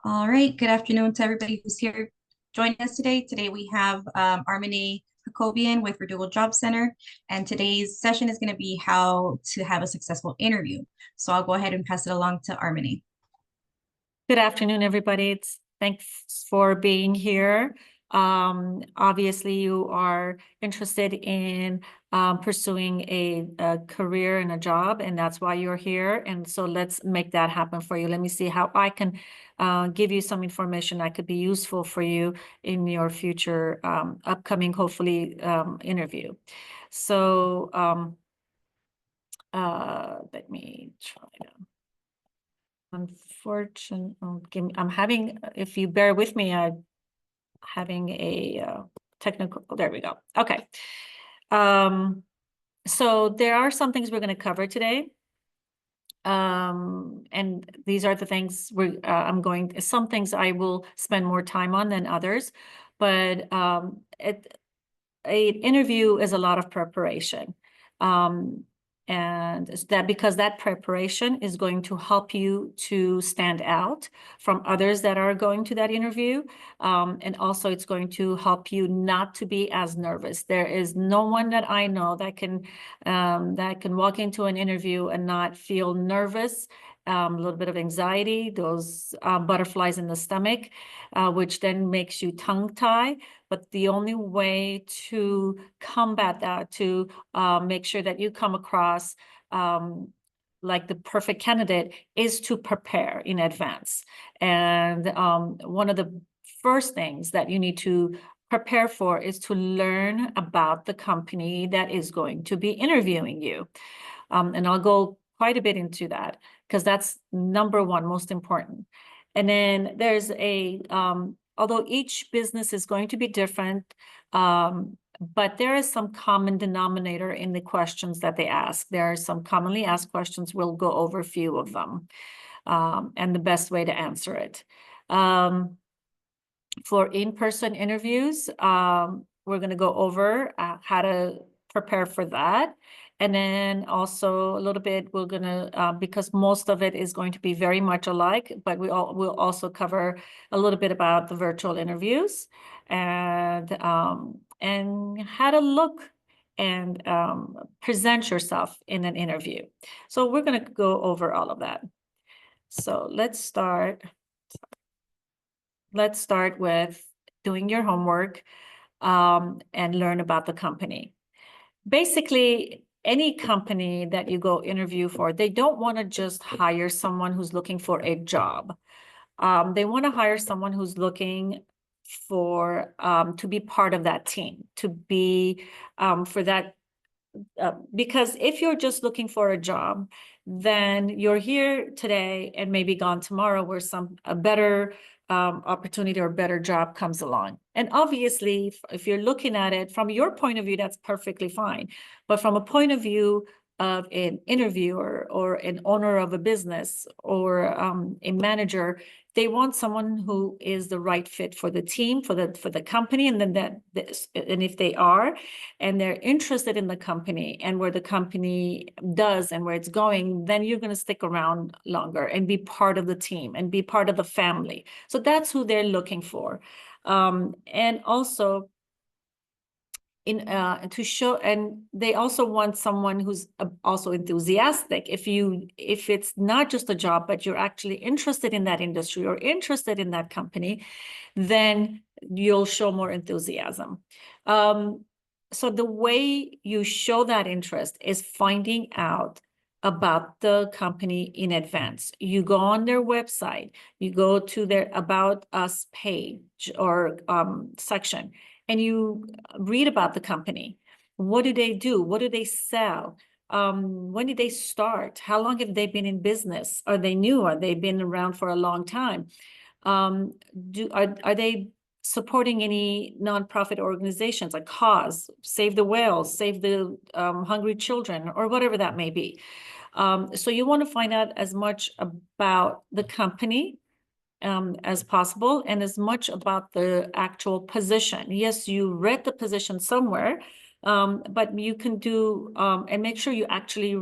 All right, good afternoon to everybody who's here joining us today. Today we have Armine Jacobian with Verdugo Job Center, and today's session is going to be how to have a successful interview. So I'll go ahead and pass it along to Armine. Good afternoon, everybody. Thanks for being here. Obviously, you are interested in pursuing a career and a job, and that's why you're here. And so let's make that happen for you. Let me see how I can give you some information that could be useful for you in your future upcoming, hopefully, interview. So let me try to. Unfortunately, I'm having, if you bear with me, I'm having a technical, there we go. Okay. So there are some things we're going to cover today. And these are the things some things I will spend more time on than others, but an interview is a lot of preparation. And that because that preparation is going to help you to stand out from others that are going to that interview. And also it's going to help you not to be as nervous. There is no one that I know that can walk into an interview and not feel nervous, a little bit of anxiety, those butterflies in the stomach, which then makes you tongue-tie. But the only way to combat that, to make sure that you come across like the perfect candidate, is to prepare in advance. And one of the first things that you need to prepare for is to learn about the company that is going to be interviewing you. And I'll go quite a bit into that because that's number one, most important. And then there's although each business is going to be different, but there is some common denominator in the questions that they ask. There are some commonly asked questions. We'll go over a few of them and the best way to answer it. For in-person interviews, we're going to go over how to prepare for that. And then also a little bit, we're going to, because most of it is going to be very much alike, but we'll also cover a little bit about the virtual interviews and how to look and present yourself in an interview. So we're going to go over all of that. So let's start with doing your homework and learn about the company. Basically, any company that you go interview for, they don't want to just hire someone who's looking for a job. They want to hire someone who's looking for to be part of that team, to be for that. Because if you're just looking for a job, then you're here today and maybe gone tomorrow where a better opportunity or better job comes along. And obviously, if you're looking at it from your point of view, that's perfectly fine. But from a point of view of an interviewer or an owner of a business or a manager, they want someone who is the right fit for the team, for the company, and then and if they are, and they're interested in the company and where the company does and where it's going, then you're going to stick around longer and be part of the team and be part of the family. So that's who they're looking for, and also to show, and they also want someone who's also enthusiastic. If it's not just a job, but you're actually interested in that industry or interested in that company, then you'll show more enthusiasm. So the way you show that interest is finding out about the company in advance. You go on their website, you go to their About Us page or section, and you read about the company. What do they do? What do they sell? When did they start? How long have they been in business? Are they new? Are they been around for a long time? Are they supporting any nonprofit organizations like Cause, Save the Whales, Save the Hungry Children, or whatever that may be? So you want to find out as much about the company as possible and as much about the actual position. Yes, you read the position somewhere, but you can do and make sure you actually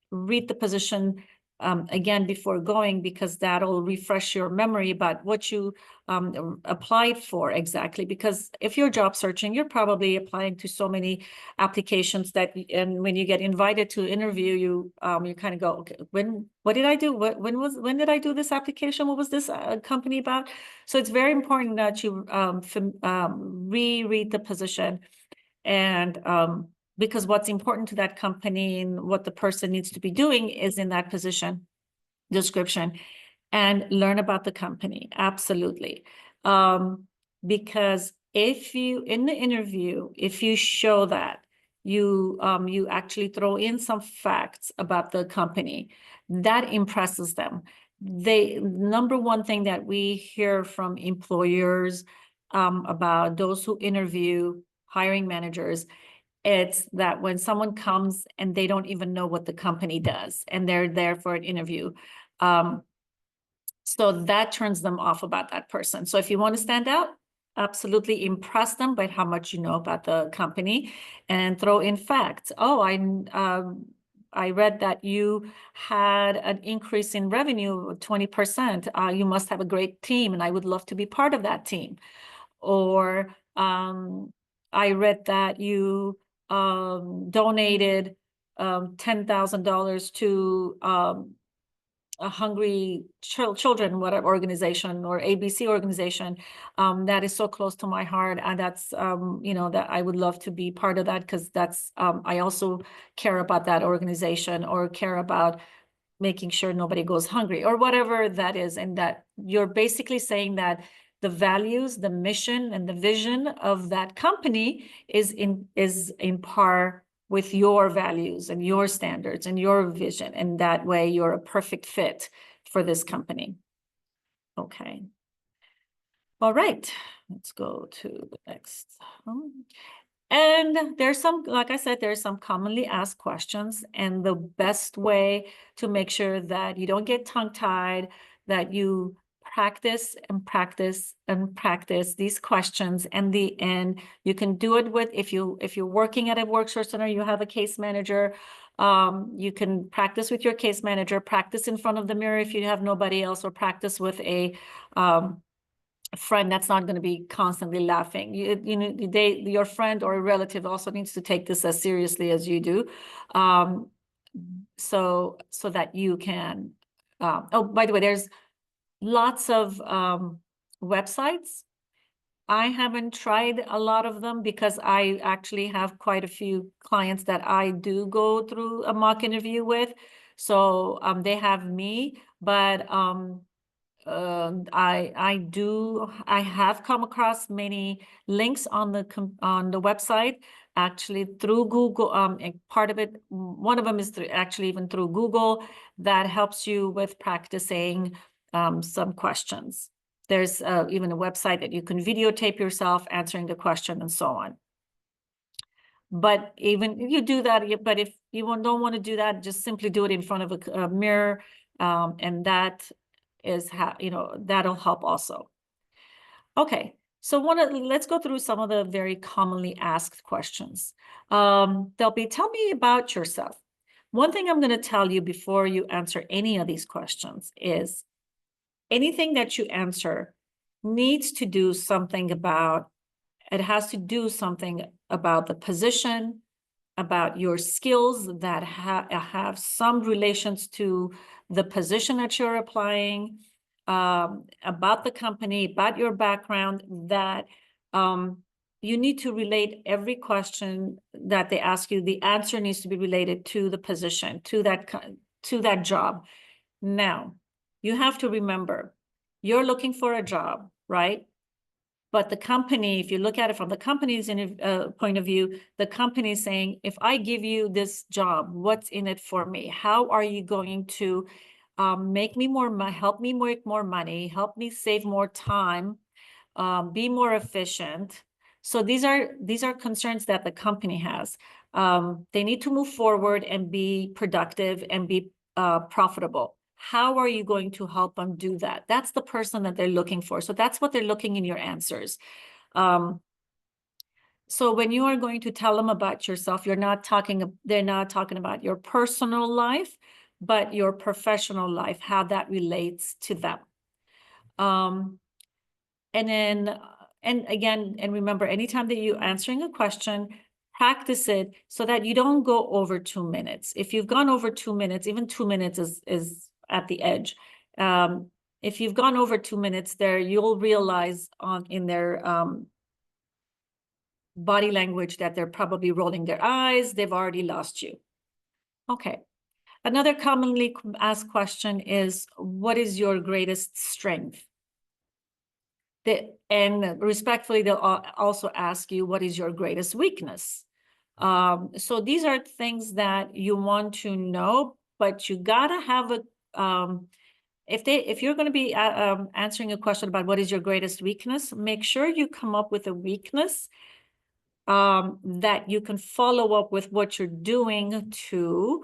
read the position again before going, because that'll refresh your memory about what you applied for exactly. Because if you're job searching, you're probably applying to so many applications that, and when you get invited to interview, you kind of go, okay, what did I do? When did I do this application? What was this company about? So it's very important that you reread the position, and because what's important to that company and what the person needs to be doing is in that position description, and learn about the company. Absolutely. Because if you, in the interview, if you show that you actually throw in some facts about the company, that impresses them. Number one thing that we hear from employers about those who interview hiring managers, it's that when someone comes and they don't even know what the company does and they're there for an interview, so that turns them off about that person. So if you want to stand out, absolutely impress them by how much you know about the company, and throw in facts. Oh, I read that you had an increase in revenue of 20%. You must have a great team, and I would love to be part of that team. Or I read that you donated $10,000 to a hungry children, whatever organization, or ABC organization, that is so close to my heart. And that's, that I would love to be part of that, because that's, I also care about that organization, or care about making sure nobody goes hungry, or whatever that is. And that you're basically saying that the values, the mission, and the vision of that company is in par with your values and your standards and your vision. And that way you're a perfect fit for this company. Okay. All right, let's go to the next. And there's some, like I said, there's some commonly asked questions, and the best way to make sure that you don't get tongue-tied, that you practice and practice and practice these questions. And the end, you can do it with, if you're working at a workshop center, you have a case manager, you can practice with your case manager, practice in front of the mirror if you have nobody else, or practice with a friend that's not going to be constantly laughing. Your friend or a relative also needs to take this as seriously as you do, so that you can. Oh, by the way, there's lots of websites. I haven't tried a lot of them, because I actually have quite a few clients that I do go through a mock interview with. So they have me, but I have come across many links on the website, actually through Google. And part of it, one of them is actually even through Google, that helps you with practicing some questions. There's even a website that you can videotape yourself answering the question, and so on. But even if you do that, but if you don't want to do that, just simply do it in front of a mirror, and that is how, that'll help also. Okay, so let's go through some of the very commonly asked questions. They'll be, tell me about yourself. One thing I'm going to tell you before you answer any of these questions is, anything that you answer needs to do something about, it has to do something about the position, about your skills that have some relations to the position that you're applying, about the company, about your background, that you need to relate every question that they ask you. The answer needs to be related to the position, to that job. Now, you have to remember, you're looking for a job, right? But the company, if you look at it from the company's point of view, the company is saying, if I give you this job, what's in it for me? How are you going to make me help me make more money, help me save more time, be more efficient? So these are concerns that the company has. They need to move forward and be productive and be profitable. How are you going to help them do that? That's the person that they're looking for. So that's what they're looking in your answers. So when you are going to tell them about yourself, they're not talking about your personal life, but your professional life, how that relates to them. And then, and again, and remember, anytime that you're answering a question, practice it so that you don't go over 2 minutes. If you've gone over 2 minutes, even 2 minutes is at the edge. If you've gone over 2 minutes there, you'll realize in their body language that they're probably rolling their eyes. They've already lost you. Okay. Another commonly asked question is, what is your greatest strength? And respectfully, they'll also ask you, what is your greatest weakness? So these are things that you want to know, but you gotta have a, if you're going to be answering a question about what is your greatest weakness, make sure you come up with a weakness that you can follow up with what you're doing to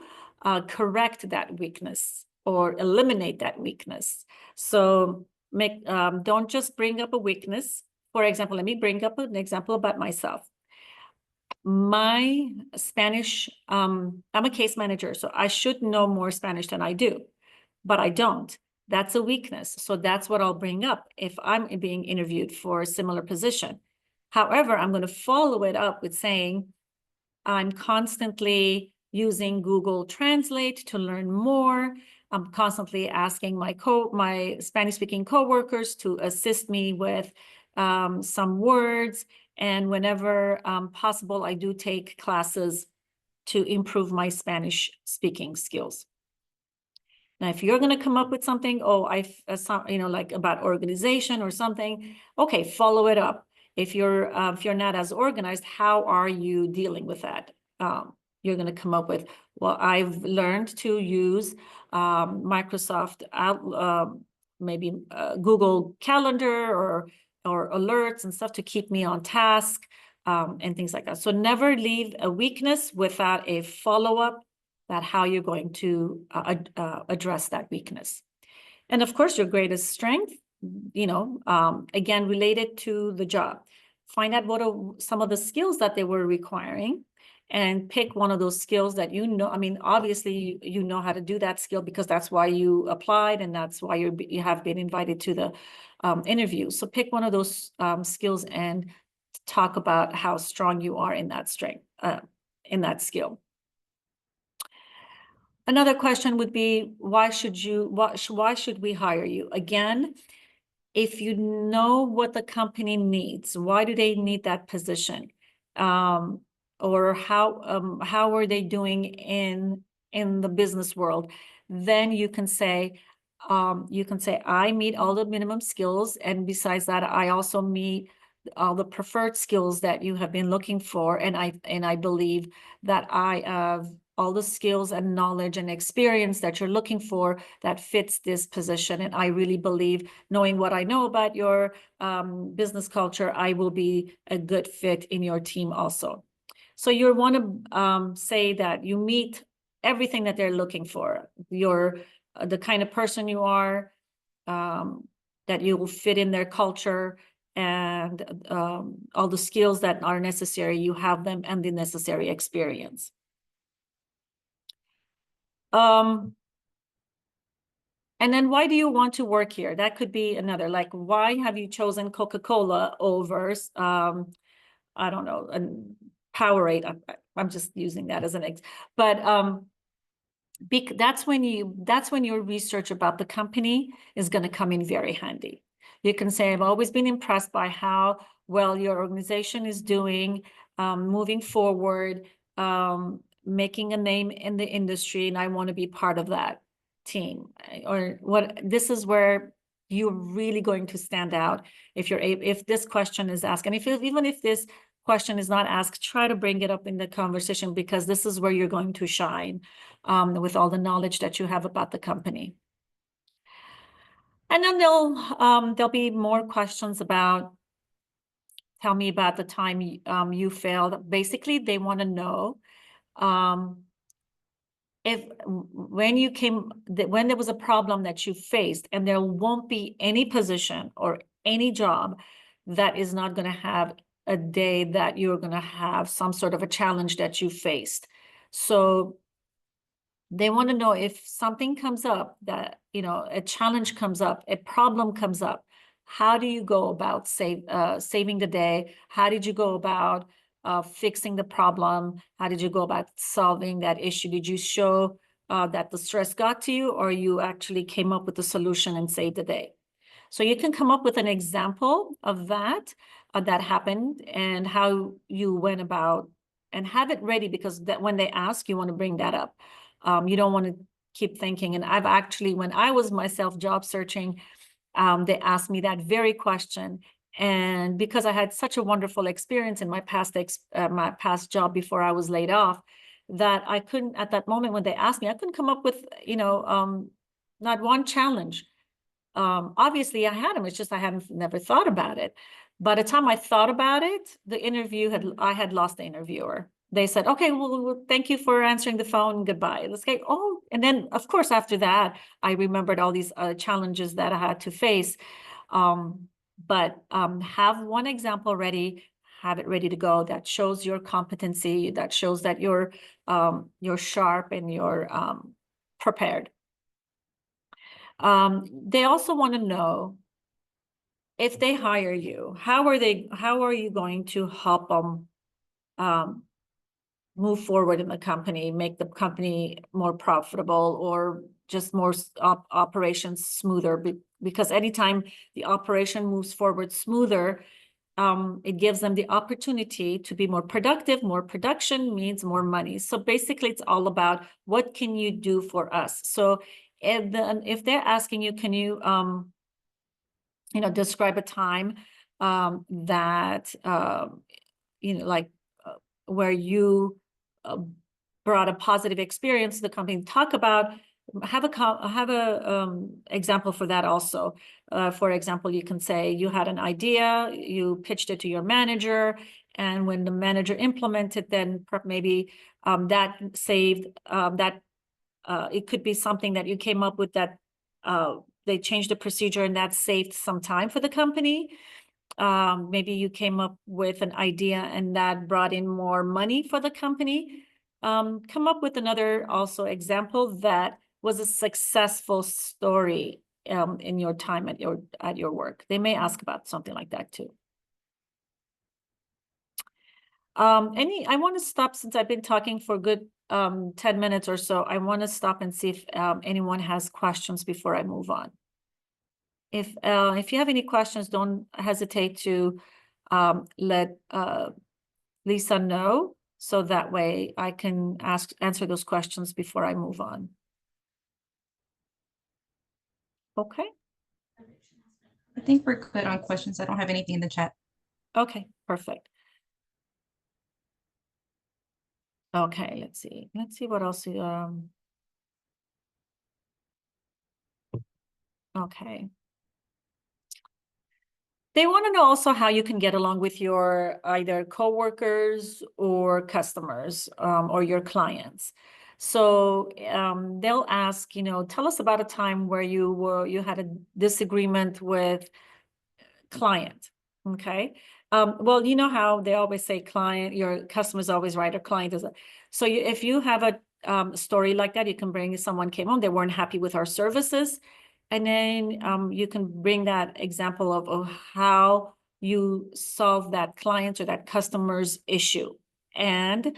correct that weakness or eliminate that weakness. So don't just bring up a weakness. For example, let me bring up an example about myself. My Spanish, I'm a case manager, so I should know more Spanish than I do, but I don't. That's a weakness. So that's what I'll bring up if I'm being interviewed for a similar position. However, I'm going to follow it up with saying, I'm constantly using Google Translate to learn more. I'm constantly asking my Spanish-speaking coworkers to assist me with some words. And whenever possible, I do take classes to improve my Spanish speaking skills. Now, if you're going to come up with something, like about organization or something, okay, follow it up. If you're not as organized, how are you dealing with that? You're going to come up with, well, I've learned to use Microsoft maybe Google Calendar or alerts and stuff to keep me on task and things like that. So never leave a weakness without a follow-up about how you're going to address that weakness. And of course, your greatest strength, again, related to the job. Find out what are some of the skills that they were requiring and pick one of those skills that you know. I mean, obviously, you know how to do that skill because that's why you applied and that's why you have been invited to the interview. So pick one of those skills and talk about how strong you are in that strength, in that skill. Another question would be, why should we hire you? Again, if you know what the company needs, why do they need that position? Or how are they doing in the business world? Then you can say, I meet all the minimum skills, and besides that, I also meet all the preferred skills that you have been looking for, and I believe that I have all the skills and knowledge and experience that you're looking for that fits this position. And I really believe, knowing what I know about your business culture, I will be a good fit in your team also. So you want to say that you meet everything that they're looking for. You're the kind of person you are, that you will fit in their culture, and all the skills that are necessary, you have them, and the necessary experience. And then why do you want to work here? That could be another, like, why have you chosen Coca-Cola over, I don't know, and Powerade? I'm just using that as an example. But that's when your research about the company is going to come in very handy. You can say, I've always been impressed by how well your organization is doing, moving forward, making a name in the industry, and I want to be part of that team. Or what, this is where you're really going to stand out if this question is asked. And even if this question is not asked, try to bring it up in the conversation, because this is where you're going to shine with all the knowledge that you have about the company. And then there'll be more questions about, tell me about the time you failed. Basically, they want to know when there was a problem that you faced, and there won't be any position or any job that is not going to have a day that you're going to have some sort of a challenge that you faced. So They want to know if something comes up that, a challenge comes up, a problem comes up, how do you go about saving the day? How did you go about fixing the problem? How did you go about solving that issue? Did you show that the stress got to you, or you actually came up with a solution and saved the day? So you can come up with an example of that happened and how you went about, and have it ready, because that when they ask, you want to bring that up. You don't want to keep thinking. And I've actually, when I was myself job searching, they asked me that very question. And because I had such a wonderful experience in my past job before I was laid off, that I couldn't, at that moment when they asked me, I couldn't come up with, not one challenge. Obviously I had them, it's just I hadn't never thought about it. By the time I thought about it, I had lost the interviewer. They said, okay, well, thank you for answering the phone, goodbye. Let's go. Oh, and then of course, after that, I remembered all these challenges that I had to face. But have one example ready, have it ready to go that shows your competency, that shows that you're sharp and you're prepared. They also want to know, if they hire you, how are you going to help them move forward in the company, make the company more profitable, or just more operations smoother? Because anytime the operation moves forward smoother, it gives them the opportunity to be more productive. More production means more money. So basically, it's all about, what can you do for us? So if they're asking you, can you, describe a time that, like where you brought a positive experience to the company, talk about, have a example for that also. For example, you can say you had an idea, you pitched it to your manager, and when the manager implemented, then maybe that saved that. It could be something that you came up with that they changed the procedure, and that saved some time for the company. Maybe you came up with an idea and that brought in more money for the company. Come up with another also example that was a successful story in your time at your work. They may ask about something like that too. I want to stop, since I've been talking for a good 10 minutes or so. I want to stop and see if anyone has questions before I move on. If you have any questions, don't hesitate to let Lisa know, so that way I can answer those questions before I move on. Okay. I think we're good on questions. I don't have anything in the chat. Okay, perfect. Okay, let's see. Let's see what else. Okay. They want to know also how you can get along with your either coworkers or customers or your clients. So they'll ask, tell us about a time where you had a disagreement with client. Okay. Well, you know how they always say your customer's always right, or client is. So if you have a story like that, you can bring, someone came on, they weren't happy with our services. And then you can bring that example of how you solve that client or that customer's issue. And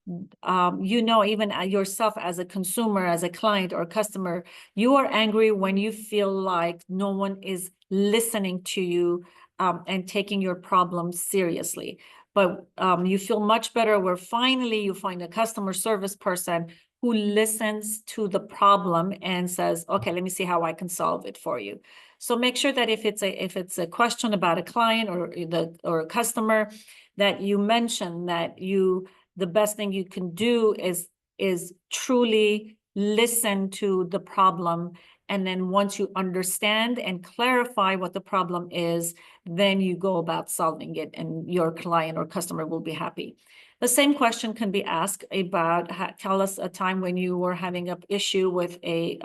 even yourself as a consumer, as a client or customer, you are angry when you feel like no one is listening to you and taking your problems seriously. But you feel much better where finally you find a customer service person who listens to the problem and says, okay, let me see how I can solve it for you. So make sure that if it's a question about a client or a customer, that you mention that the best thing you can do is truly listen to the problem. And then once you understand and clarify what the problem is, then you go about solving it, and your client or customer will be happy. The same question can be asked about, tell us a time when you were having an issue with a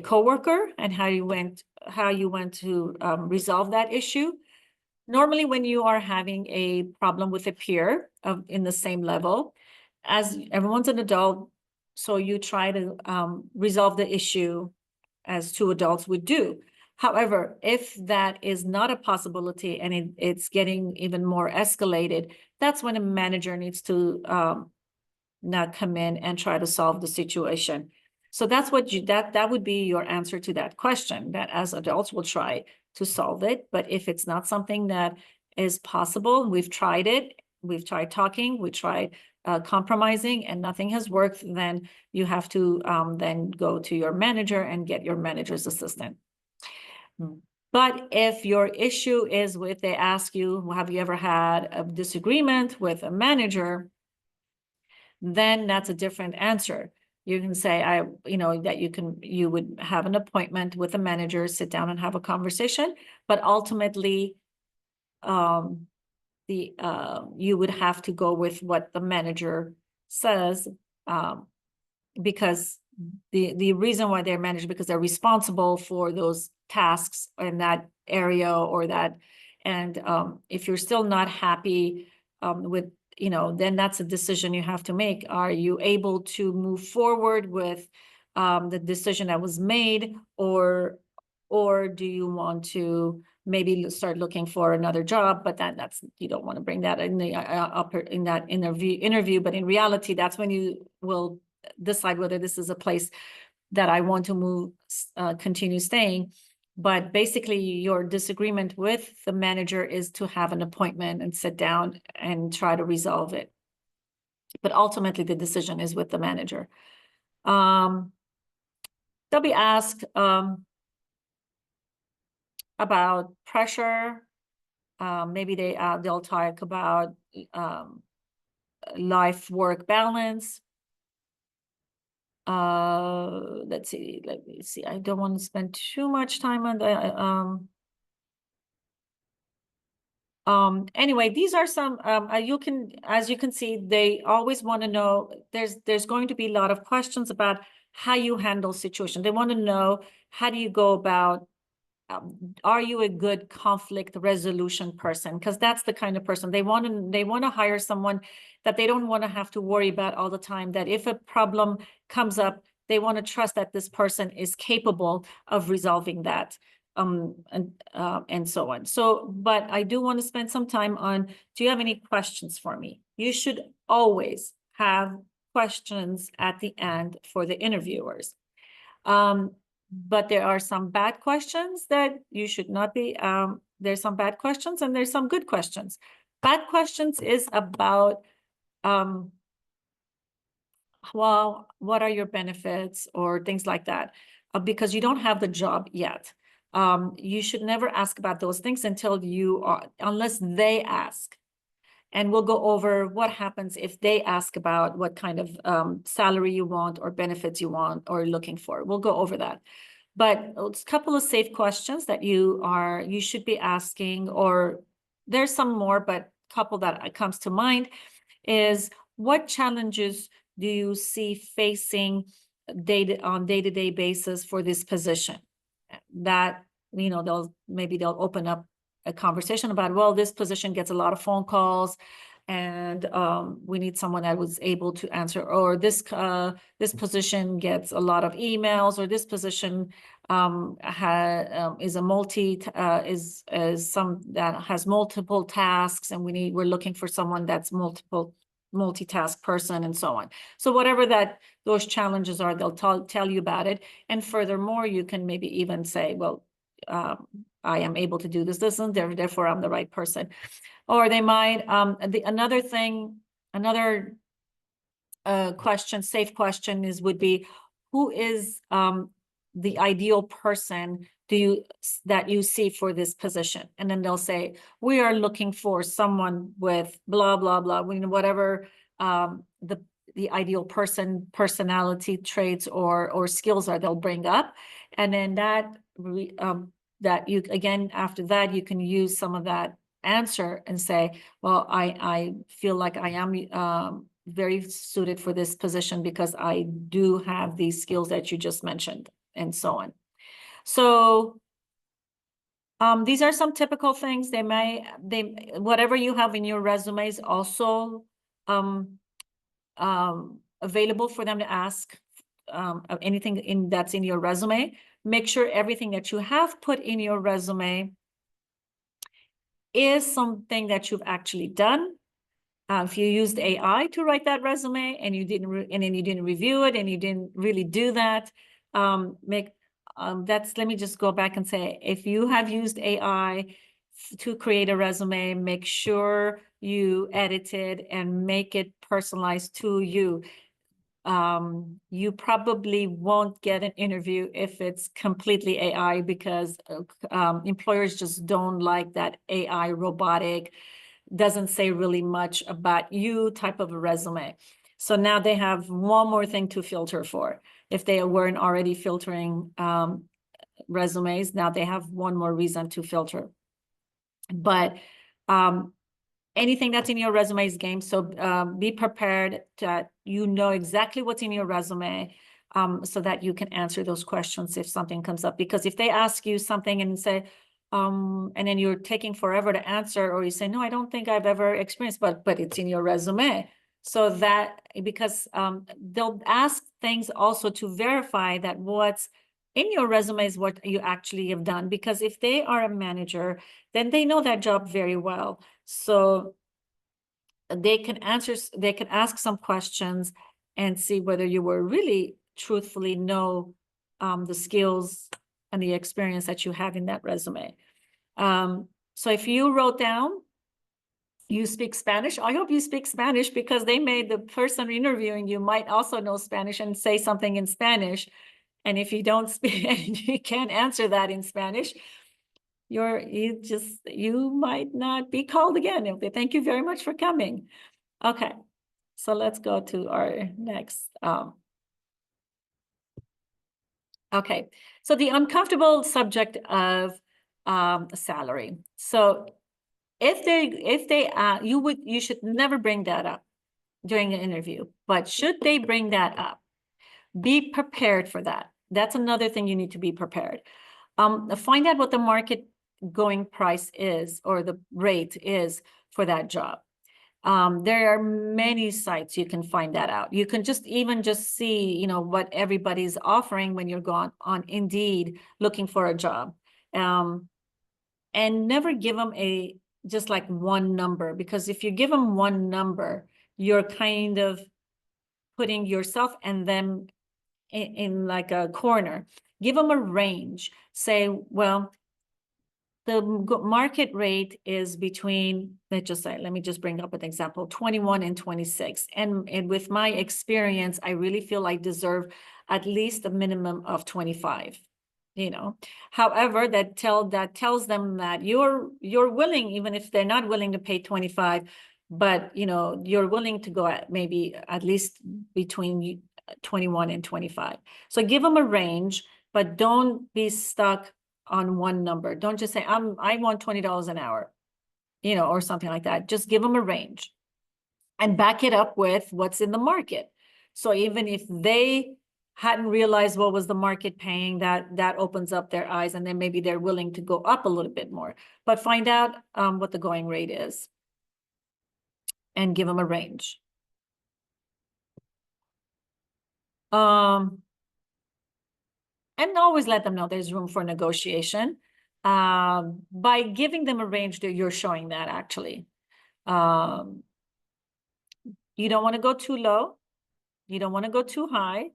coworker, and how you went to resolve that issue. Normally, when you are having a problem with a peer in the same level, as everyone's an adult, So you try to resolve the issue as two adults would do. However, if that is not a possibility and it's getting even more escalated, that's when a manager needs to not come in and try to solve the situation. So that's what that would be your answer to that question, that as adults will try to solve it. But if it's not something that is possible, we've tried it, we've tried talking, we tried compromising and nothing has worked, then you have to then go to your manager and get your manager's assistant. But if your issue is with, they ask you, have you ever had a disagreement with a manager? Then that's a different answer. You can say, that you would have an appointment with a manager, sit down and have a conversation, but ultimately, you would have to go with what the manager says, because the reason why they're managed, because they're responsible for those tasks in that area or that, and if you're still not happy with, then that's a decision you have to make. Are you able to move forward with the decision that was made, or do you want to maybe start looking for another job? But that's, you don't want to bring that in the in that interview, but in reality, that's when you will decide whether this is a place that I want to move, continue staying. But basically, your disagreement with the manager is to have an appointment and sit down and try to resolve it. But ultimately, the decision is with the manager. They'll be asked about pressure. Maybe they'll talk about life-work balance. Let's see, let me see. I don't want to spend too much time on the anyway, these are some as you can see, they always want to know, there's going to be a lot of questions about how you handle situation. They want to know, how do you go about, are you a good conflict resolution person? Because that's the kind of person they want to hire, someone that they don't want to have to worry about all the time, that if a problem comes up, they want to trust that this person is capable of resolving that, and so on. So, but I do want to spend some time on, do you have any questions for me? You should always have questions at the end for the interviewers. But there are some bad questions that you should not be, there's some bad questions and there's some good questions. Bad questions is about, well, what are your benefits or things like that, because you don't have the job yet. You should never ask about those things until unless they ask. And we'll go over what happens if they ask about what kind of salary you want or benefits you want or looking for. We'll go over that. But it's a couple of safe questions that you should be asking, or there's some more, but a couple that comes to mind is, what challenges do you see facing on day-to-day basis for this position? That, they'll open up a conversation about, well, this position gets a lot of phone calls and we need someone that was able to answer, or this position gets a lot of emails, or this position is some that has multiple tasks, and we're looking for someone that's multitask person, and so on. So whatever those challenges are, they'll tell you about it. And furthermore, you can maybe even say, well, I am able to do this, and therefore I'm the right person. Or they might, another safe question would be, who is the ideal person that you see for this position? And then they'll say, we are looking for someone with blah, blah, blah, whatever the ideal personality traits or skills are, they'll bring up. And then after that, you can use some of that answer and say, well, I feel like I am very suited for this position because I do have these skills that you just mentioned, and so on. So these are some typical things. Whatever you have in your resumes also available for them to ask of anything that's in your resume. Make sure everything that you have put in your resume is something that you've actually done. If you used AI to write that resume and you didn't, and then you didn't review it and you didn't really do that, let me just go back and say, if you have used AI to create a resume, make sure you edit it and make it personalized to you. You probably won't get an interview if it's completely AI, because employers just don't like that AI robotic, doesn't say really much about you type of a resume. So now they have one more thing to filter for. If they weren't already filtering resumes, now they have one more reason to filter. But anything that's in your resume is game. So be prepared that you know exactly what's in your resume, so that you can answer those questions if something comes up. Because if they ask you something and say, and then you're taking forever to answer, or you say, no, I don't think I've ever experienced, but it's in your resume. So that, because they'll ask things also to verify that what's in your resume is what you actually have done. Because if they are a manager, then they know that job very well. So they can ask some questions and see whether you were really truthfully know the skills and the experience that you have in that resume. So if you wrote down, you speak Spanish, I hope you speak Spanish, because they made the person interviewing you might also know Spanish and say something in Spanish. And if you don't speak, you can't answer that in Spanish, you might not be called again. Thank you very much for coming. Okay, so let's go to our next. Okay, so the uncomfortable subject of salary. So if they you should never bring that up during an interview, but should they bring that up, be prepared for that. That's another thing you need to be prepared. Find out what the market going price is, or the rate is for that job. There are many sites you can find that out. You can just see, what everybody's offering when you're going on Indeed looking for a job. And never give them just like one number, because if you give them one number, you're kind of putting yourself and them in like a corner. Give them a range. Say, well, the market rate is between, let me just bring up an example, 21 and 26. And with my experience, I really feel I deserve at least a minimum of 25. However, that tells them that you're willing, even if they're not willing to pay 25, but you're willing to go at least between 21 and 25. So give them a range, but don't be stuck on one number. Don't just say, I want $20 an hour, or something like that. Just give them a range and back it up with what's in the market. So even if they hadn't realized what was the market paying, that opens up their eyes, and then maybe they're willing to go up a little bit more. But find out what the going rate is and give them a range. And always let them know there's room for negotiation. By giving them a range, you're showing that actually. You don't want to go too low. You don't want to go too high.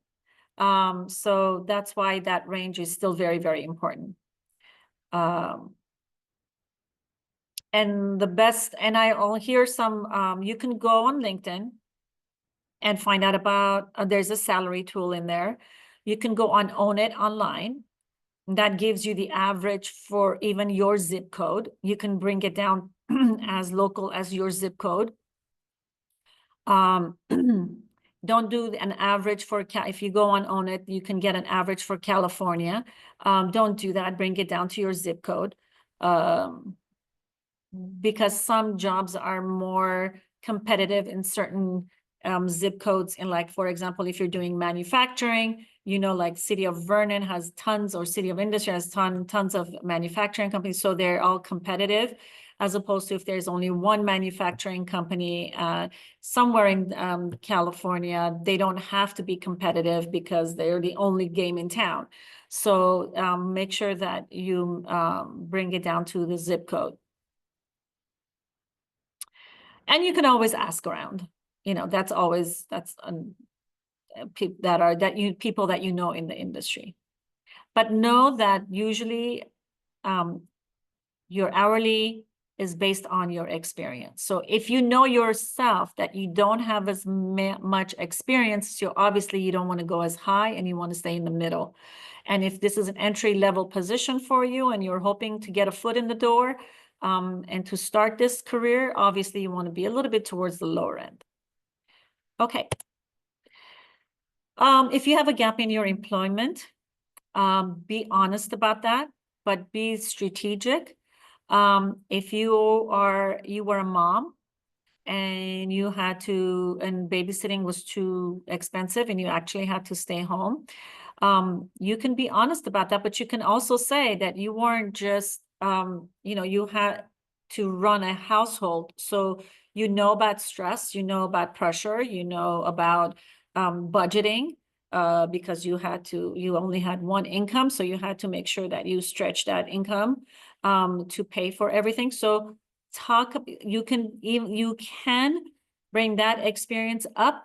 So that's why that range is still very, very important. And the best, and I'll hear some, you can go on LinkedIn and find out about, there's a salary tool in there. You can go on Own It online. That gives you the average for even your zip code. You can bring it down as local as your zip code. Don't do an average for, if you go on Own It, you can get an average for California. Don't do that. Bring it down to your zip code. Because some jobs are more competitive in certain zip codes. And like, for example, if you're doing manufacturing, like City of Vernon has tons, or City of Industry has tons of manufacturing companies. So they're all competitive. as opposed to if there's only one manufacturing company somewhere in California, they don't have to be competitive because they're the only game in town. So make sure that you bring it down to the zip code. And you can always ask around. You know, that's people that you know in the industry. But know that usually your hourly is based on your experience. So if you know yourself that you don't have as much experience, so obviously you don't want to go as high and you want to stay in the middle. And if this is an entry-level position for you and you're hoping to get a foot in the door and to start this career, obviously you want to be a little bit towards the lower end. Okay. If you have a gap in your employment, be honest about that, but be strategic. If you were a mom and and babysitting was too expensive and you actually had to stay home, you can be honest about that, but you can also say that you weren't just, you had to run a household. So you know about stress, you know about pressure, you know about budgeting, because you only had one income. So you had to make sure that you stretch that income to pay for everything. So you can bring that experience up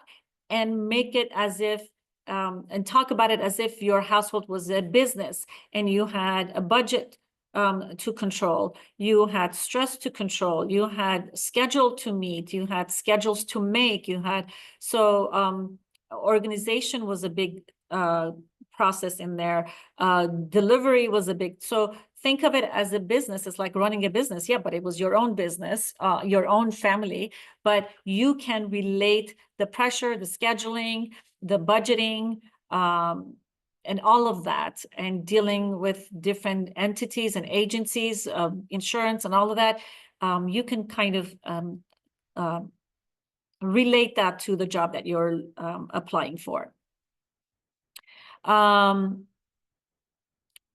and make it as if and talk about it as if your household was a business and you had a budget to control, you had stress to control, you had schedule to meet, you had schedules to make, organization was a big process in there. Delivery was a big, so think of it as a business. It's like running a business. Yeah, but it was your own business, your own family, but you can relate the pressure, the scheduling, the budgeting, and all of that, and dealing with different entities and agencies, insurance and all of that. You can kind of relate that to the job that you're applying for.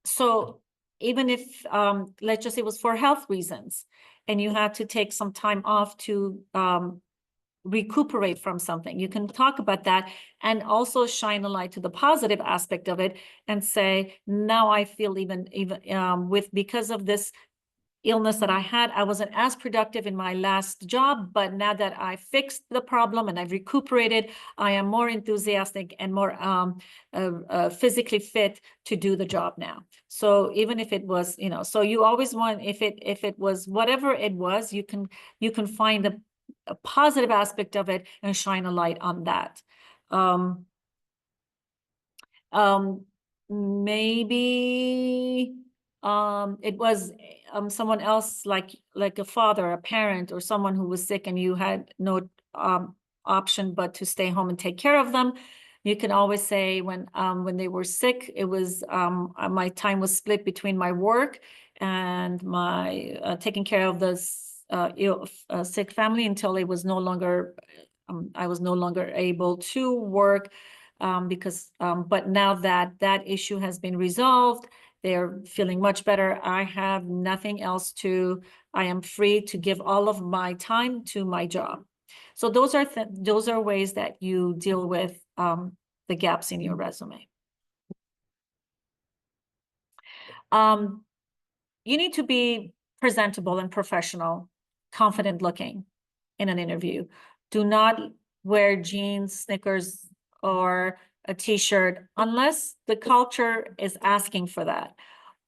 So even if, let's just say it was for health reasons, and you had to take some time off to recuperate from something, you can talk about that and also shine a light to the positive aspect of it and say, now I feel even because of this illness that I had, I wasn't as productive in my last job, but now that I fixed the problem and I've recuperated, I am more enthusiastic and more physically fit to do the job now. So even if it was, so you always want, if it was whatever it was, you can find a positive aspect of it and shine a light on that. Maybe it was someone else, like a father, a parent, or someone who was sick and you had no option but to stay home and take care of them. You can always say when they were sick, it was my time was split between my work and my taking care of this sick family until it was no longer I was no longer able to work. But now that issue has been resolved, they're feeling much better. I have nothing else I am free to give all of my time to my job. So those are ways that you deal with the gaps in your resume. You need to be presentable and professional, confident looking in an interview. Do not wear jeans, Snickers, or a t-shirt unless the culture is asking for that.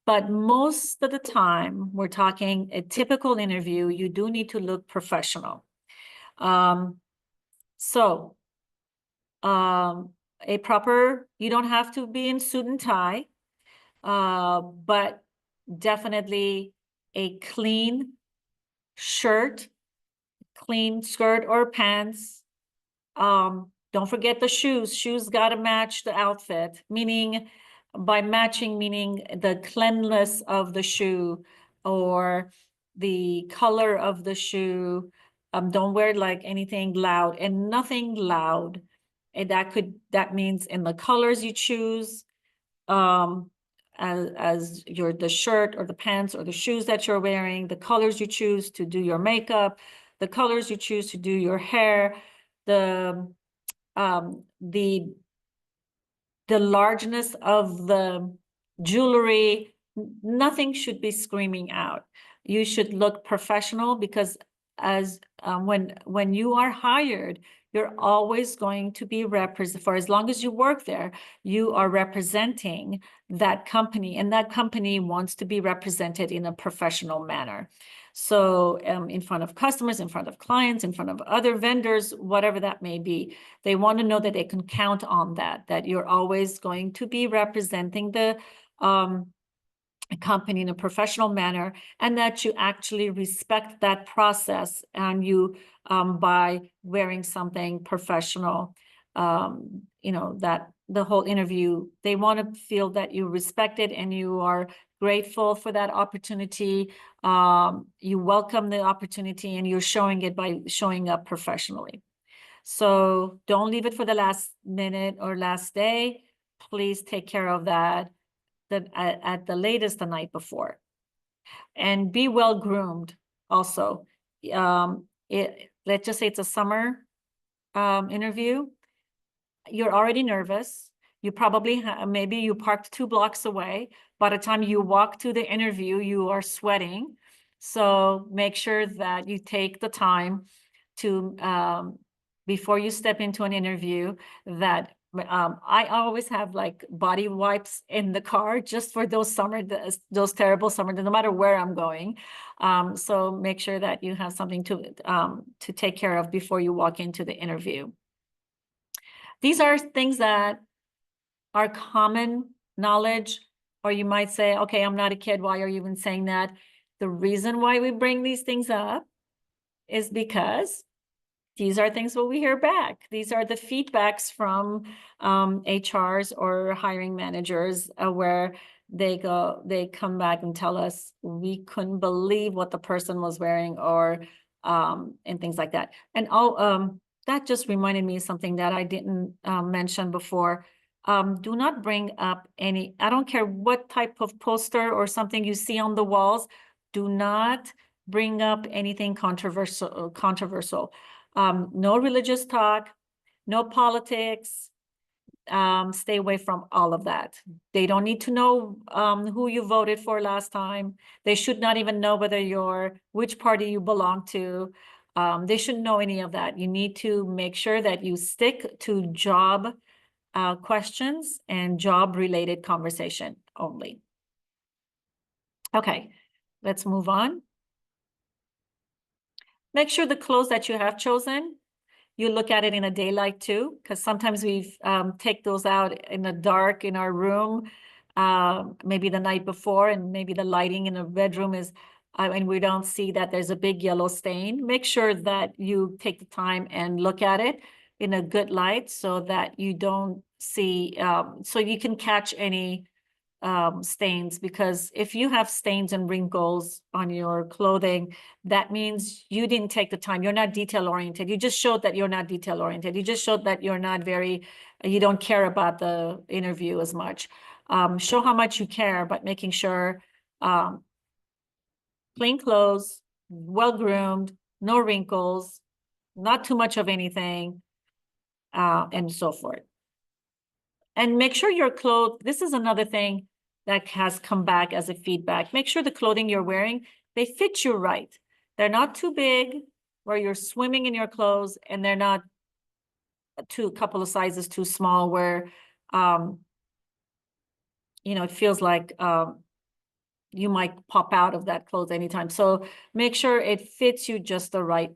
But most of the time, we're talking a typical interview, you do need to look professional. You don't have to be in suit and tie, but definitely a clean shirt, clean skirt or pants. Don't forget the shoes. Shoes got to match the outfit, meaning the cleanliness of the shoe or the color of the shoe. Don't wear like anything loud, and nothing loud. And that means in the colors you choose. as the shirt or the pants or the shoes that you're wearing, the colors you choose to do your makeup, the colors you choose to do your hair, the um, the the largeness of the jewelry. Nothing should be screaming out. You should look professional, because as when you are hired, you're always going to be for as long as you work there, you are representing that company, and that company wants to be represented in a professional manner. So in front of customers, in front of clients, in front of other vendors, whatever that may be, they want to know that they can count on that you're always going to be representing the company in a professional manner, and that you actually respect that process, and you by wearing something professional, that the whole interview, they want to feel that you respect it and you are grateful for that opportunity. You welcome the opportunity, and you're showing it by showing up professionally. So don't leave it for the last minute or last day. Please take care of that at the latest the night before. And be well groomed also. Let's just say it's a summer interview. You're already nervous. You probably maybe you parked 2 blocks away. By the time you walk to the interview, you are sweating. So make sure that you take the time to before you step into an interview, that I always have like body wipes in the car just for those terrible summer, no matter where I'm going. So make sure that you have something to take care of before you walk into the interview. These are things that are common knowledge, or you might say, okay, I'm not a kid. Why are you even saying that? The reason why we bring these things up is because these are things what we hear back. These are the feedbacks from HRs or hiring managers, where they come back and tell us, we couldn't believe what the person was wearing, or and things like that. And that just reminded me of something that I didn't mention before. Do not bring up I don't care what type of poster or something you see on the walls, do not bring up anything controversial. No religious talk, no politics. Stay away from all of that. They don't need to know who you voted for last time. They should not even know which party you belong to. They shouldn't know any of that. You need to make sure that you stick to job questions and job-related conversation only. Okay, let's move on. Make sure the clothes that you have chosen, you look at it in a daylight too, because sometimes we take those out in the dark in our room, maybe the night before, and maybe the lighting in the bedroom is, and we don't see that there's a big yellow stain. Make sure that you take the time and look at it in a good light, so that you don't see, so you can catch any stains, because if you have stains and wrinkles on your clothing, that means you didn't take the time. You're not detail oriented. You just showed that you're not detail oriented. You just showed that you're not you don't care about the interview as much. Show how much you care, but making sure clean clothes, well groomed, no wrinkles, not too much of anything, and so forth. And make sure your clothes, this is another thing that has come back as a feedback. Make sure the clothing you're wearing, they fit you right. They're not too big where you're swimming in your clothes, and they're not a couple of sizes too small where, it feels like you might pop out of that clothes anytime. So make sure it fits you just the right.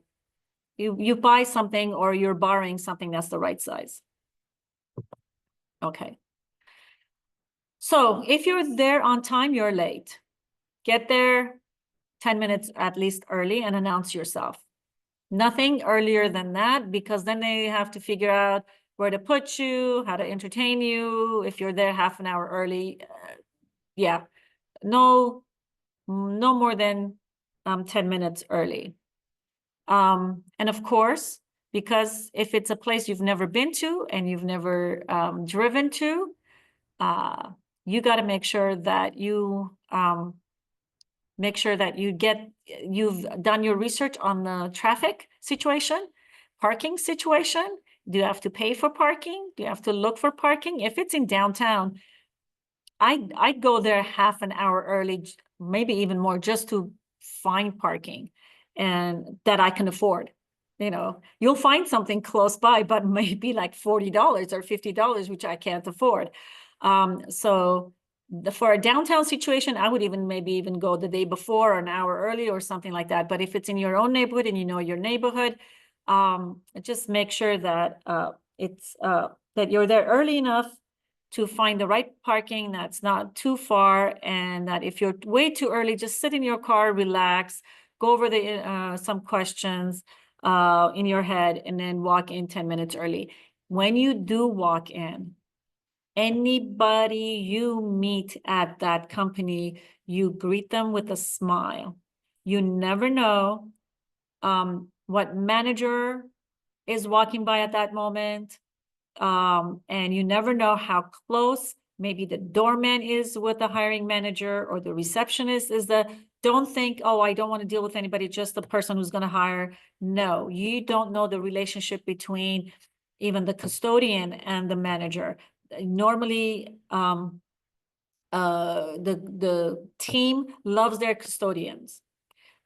You buy something, or you're borrowing something that's the right size. Okay. So if you're there on time, you're late. Get there 10 minutes at least early and announce yourself. Nothing earlier than that, because then they have to figure out where to put you, how to entertain you. If you're there half an hour early, yeah, no more than 10 minutes early. And of course, because if it's a place you've never been to and you've never driven to, you got to make sure that you've done your research on the traffic situation, parking situation. Do you have to pay for parking? Do you have to look for parking? If it's in downtown, I'd go there half an hour early, maybe even more, just to find parking and that I can afford. You know, you'll find something close by, but maybe like $40 or $50, which I can't afford. So for a downtown situation, I would even maybe even go the day before or an hour early or something like that. But if it's in your own neighborhood and you know your neighborhood, just make sure that it's that you're there early enough to find the right parking that's not too far, and that if you're way too early, just sit in your car, relax, go over the some questions in your head, and then walk in 10 minutes early. When you do walk in, anybody you meet at that company, you greet them with a smile. You never know what manager is walking by at that moment. And you never know how close maybe the doorman is with the hiring manager, or the receptionist is don't think, oh, I don't want to deal with anybody, just the person who's going to hire. No, you don't know the relationship between even the custodian and the manager. Normally, the team loves their custodians.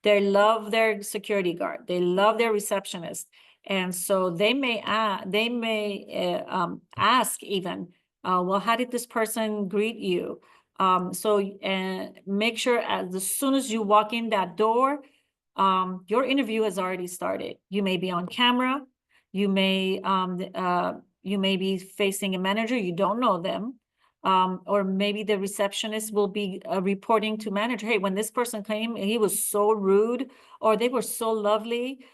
They love their security guard. They love their receptionist. And so they may ask even, well, how did this person greet you? Make sure as soon as you walk in that door, your interview has already started. You may be on camera. You may be facing a manager. You don't know them. Or maybe the receptionist will be reporting to manager, hey, when this person came, he was so rude, or they were so lovely.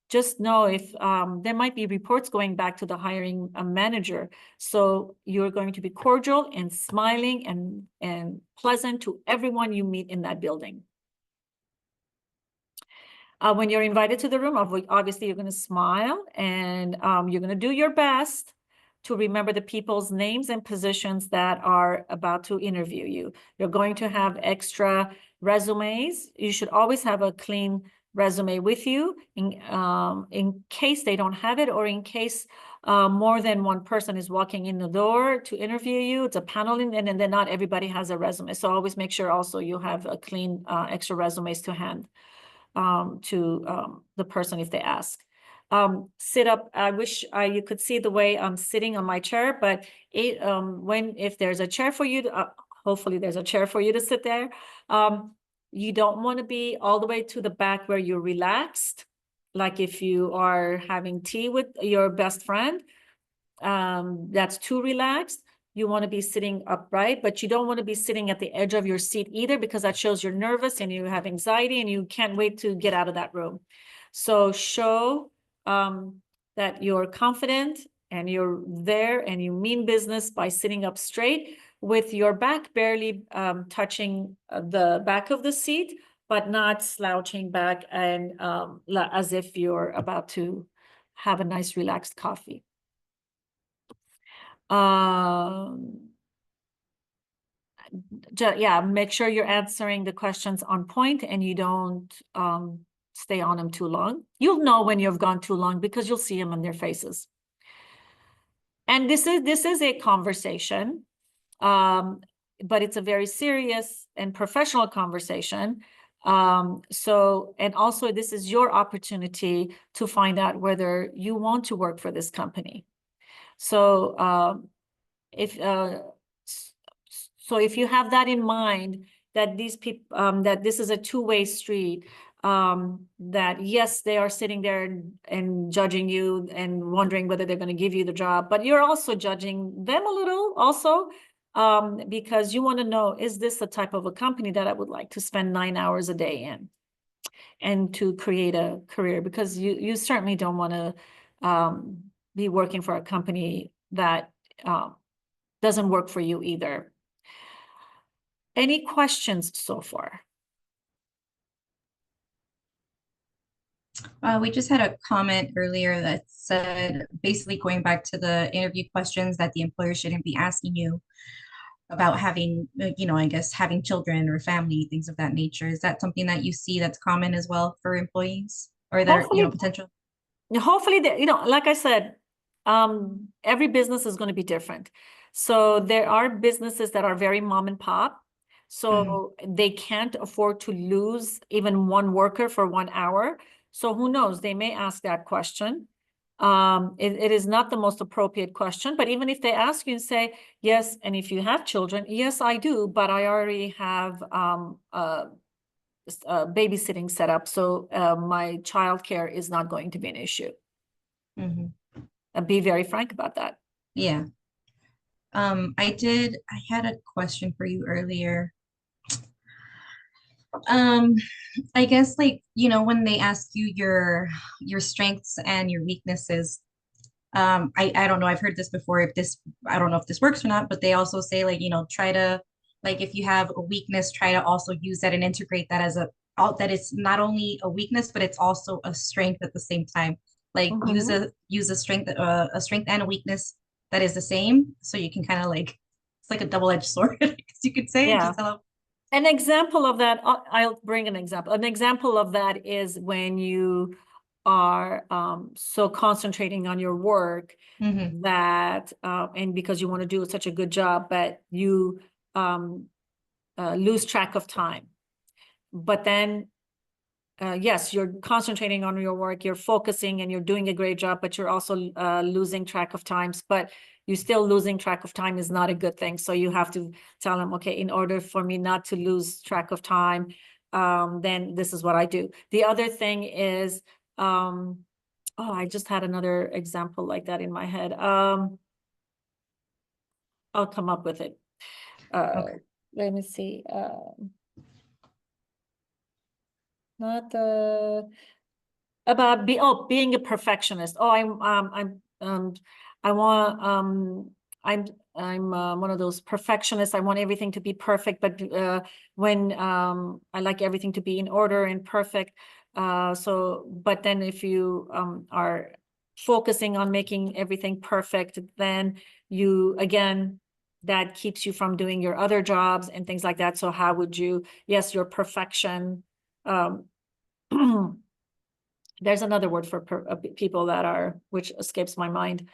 Just know if there might be reports going back to the hiring manager. So you're going to be cordial and smiling and pleasant to everyone you meet in that building. When you're invited to the room, obviously you're going to smile, and you're going to do your best to remember the people's names and positions that are about to interview you. You're going to have extra resumes. You should always have a clean resume with you in case they don't have it, or in case more than one person is walking in the door to interview you. It's a panel, and then not everybody has a resume. So always make sure also you have a clean extra resumes to hand to the person if they ask. Sit up. I wish you could see the way I'm sitting on my chair, but if there's a chair for you, hopefully there's a chair for you to sit there. You don't want to be all the way to the back where you're relaxed. Like if you are having tea with your best friend, that's too relaxed. You want to be sitting upright, but you don't want to be sitting at the edge of your seat either, because that shows you're nervous and you have anxiety and you can't wait to get out of that room. So show that you're confident and you're there and you mean business by sitting up straight with your back barely touching the back of the seat, but not slouching back and as if you're about to have a nice relaxed coffee. Yeah, make sure you're answering the questions on point and you don't stay on them too long. You'll know when you've gone too long because you'll see them on their faces. And this is a conversation, but it's a very serious and professional conversation. And also this is your opportunity to find out whether you want to work for this company. So if you have that in mind, that these people, that this is a two-way street, that yes, they are sitting there and judging you and wondering whether they're going to give you the job, but you're also judging them a little also, because you want to know, is this the type of a company that I would like to spend 9 hours a day in and to create a career? Because you certainly don't want to be working for a company that doesn't work for you either. Any questions so far? We just had a comment earlier that said, basically going back to the interview questions that the employer shouldn't be asking you. about having, I guess having children or family, things of that nature. Is that something that you see that's common as well for employees or that are, Hopefully, potential? hopefully, like I said, every business is going to be different. So there are businesses that are very mom and pop. Hmm. So they can't afford to lose even one worker for 1 hour. So who knows? They may ask that question. It is not the most appropriate question, but even if they ask you and say, yes, and if you have children, yes, I do, but I already have babysitting set up, so my childcare is not going to be an issue. Hmm. And be very frank about that. Yeah. I had a question for you earlier. Um, I guess like, when they ask you your strengths and your weaknesses, I don't know, I've heard this before, if this I don't know if this works or not, but they also say like, try to, like, if you have a weakness, try to also use that and integrate that as that it's not only a weakness, but it's also a strength at the same time. Like Mhm. use a strength and a weakness that is the same, so you can kind of like, it's like a double-edged sword, I guess you could say, Yeah. just how. An example of that, I'll bring an example. An example of that is when you are so concentrating on your work Hmm. that, and because you want to do such a good job, but you um, lose track of time. But then yes, you're concentrating on your work, you're focusing and you're doing a great job, but you're also losing track of times. But you still losing track of time is not a good thing. So you have to tell them, okay, in order for me not to lose track of time, then this is what I do. The other thing is, oh, I just had another example like that in my head. I'll come up with it. Okay. Let me see. Not the about being a perfectionist. Oh, I want I'm one of those perfectionists. I want everything to be perfect, but when I like everything to be in order and perfect. So but then if you are focusing on making everything perfect, then you again that keeps you from doing your other jobs and things like that. So how would you, yes, your perfection um there's another word for people that are, which escapes my mind.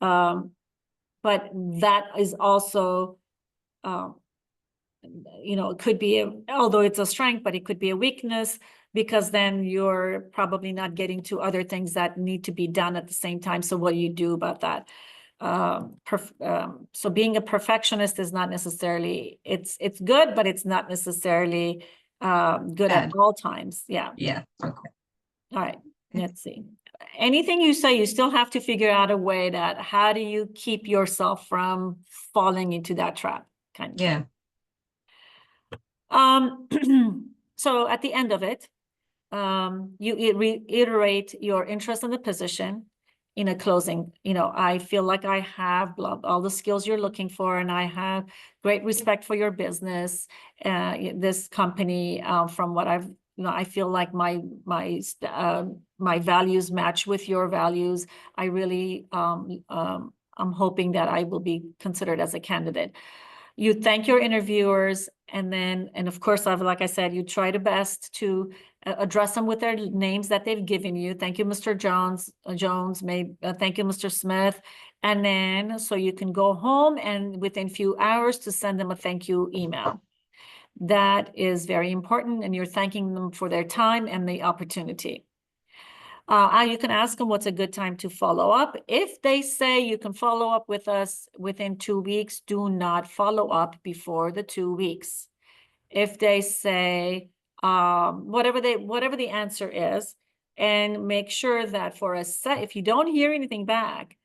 Um, but that is also, um, it could be, although it's a strength, but it could be a weakness because then you're probably not getting to other things that need to be done at the same time. So what do you do about that? So being a perfectionist is not necessarily, it's good, but it's not necessarily good at Bad. all times. Yeah. Yeah. Okay. All right, let's see. Anything you say, you still have to figure out a way that how do you keep yourself from falling into that trap kind of thing. Yeah. Um, so at the end of it, you reiterate your interest in the position in a closing. I feel like I have all the skills you're looking for, and I have great respect for your business, this company. From what I feel like my values match with your values. I really I'm hoping that I will be considered as a candidate. You thank your interviewers, and of course, like I said, you try the best to address them with their names that they've given you. Thank you, Mr. Jones. Thank you, Mr. Smith. And then so you can go home and within few hours to send them a thank you email. That is very important, and you're thanking them for their time and the opportunity. You can ask them what's a good time to follow up. If they say you can follow up with us within 2 weeks, do not follow up before the 2 weeks. If they say whatever the answer is, and make sure that if you don't hear anything back,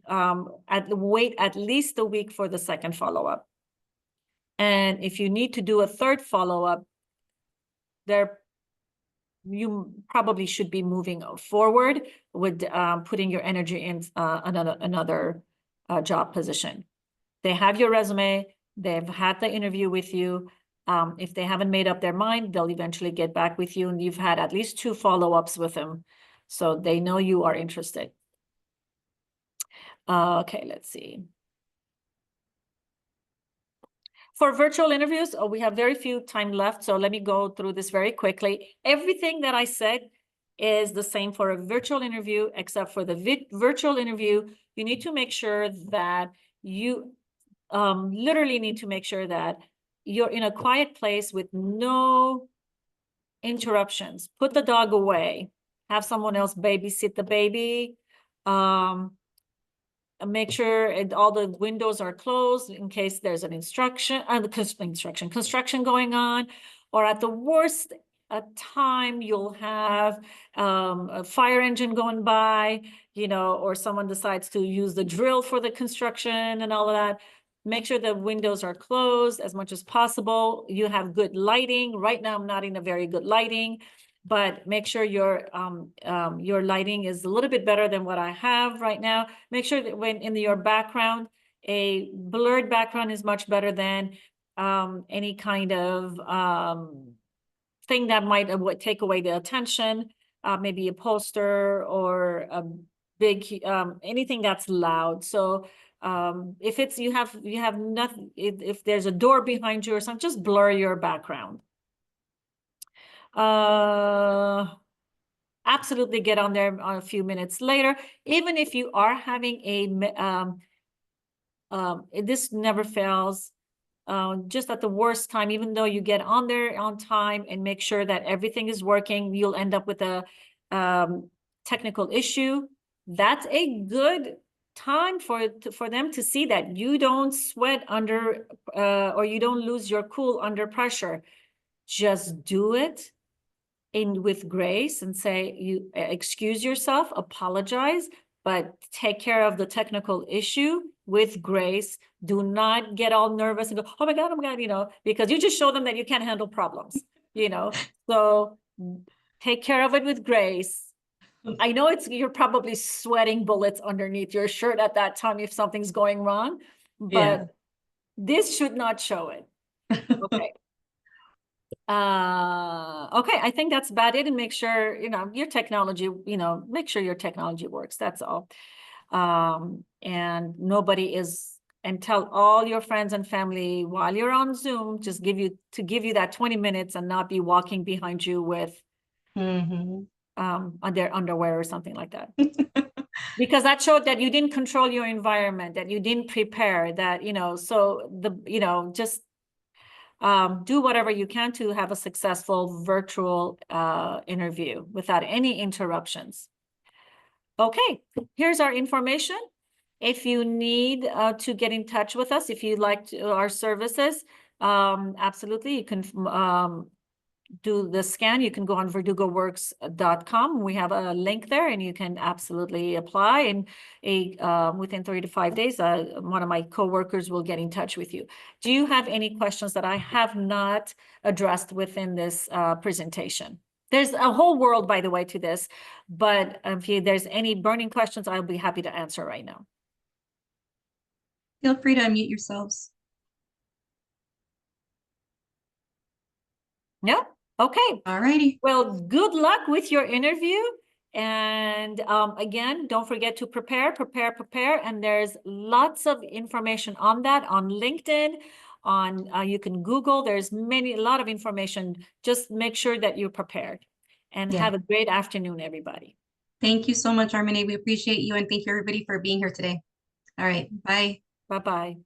wait at least a week for the second follow-up. And if you need to do a third follow-up, you probably should be moving forward with putting your energy in another job position. They have your resume, they've had the interview with you. If they haven't made up their mind, they'll eventually get back with you, and you've had at least 2 follow-ups with them, so they know you are interested. Okay, let's see. For virtual interviews, we have very few time left, so let me go through this very quickly. Everything that I said is the same for a virtual interview, except for the virtual interview, you need to make sure that you literally need to make sure that you're in a quiet place with no interruptions. Put the dog away. Have someone else babysit the baby. Make sure all the windows are closed in case there's an construction going on, or at the worst time you'll have a fire engine going by, or someone decides to use the drill for the construction and all of that. Make sure the windows are closed as much as possible. You have good lighting. Right now, I'm not in a very good lighting, but make sure your lighting is a little bit better than what I have right now. Make sure that when in your background, a blurred background is much better than any kind of thing that might take away the attention, maybe a poster or a big anything that's loud. So if it's you have nothing, if there's a door behind you or something, just blur your background. Absolutely get on there a few minutes later. Even if you are having this never fails, just at the worst time, even though you get on there on time and make sure that everything is working, you'll end up with a technical issue. That's a good time for them to see that you don't sweat under or you don't lose your cool under pressure. Just do it with grace and say, you excuse yourself, apologize, but take care of the technical issue with grace. Do not get all nervous and go, oh my God, because you just show them that you can't handle problems, so take care of it with grace. I know you're probably sweating bullets underneath your shirt at that time if something's going wrong, but this should not show it. Okay. Okay, I think that's about it. And make sure, your technology, make sure your technology works. That's all. And and tell all your friends and family while you're on Zoom, just give you that 20 minutes and not be walking behind you with on their underwear or something like that. Because that showed that you didn't control your environment, that you didn't prepare, that, just do whatever you can to have a successful virtual interview without any interruptions. Okay, here's our information. If you need to get in touch with us, if you like our services, absolutely, you can do the scan. You can go on verdugoworks.com. We have a link there and you can absolutely apply. And within 3 to 5 days, one of my coworkers will get in touch with you. Do you have any questions that I have not addressed within this presentation? There's a whole world, by the way, to this, but if there's any burning questions, I'll be happy to answer right now. Feel free to unmute yourselves. No? Okay. All righty. Well, good luck with your interview. And again, don't forget to prepare. And there's lots of information on that on LinkedIn, you can Google. There's a lot of information. Just make sure that you're prepared. And have a great afternoon, everybody. Thank you so much, Armene. We appreciate you. And thank you, everybody, for being here today. All right. Bye. Bye-bye.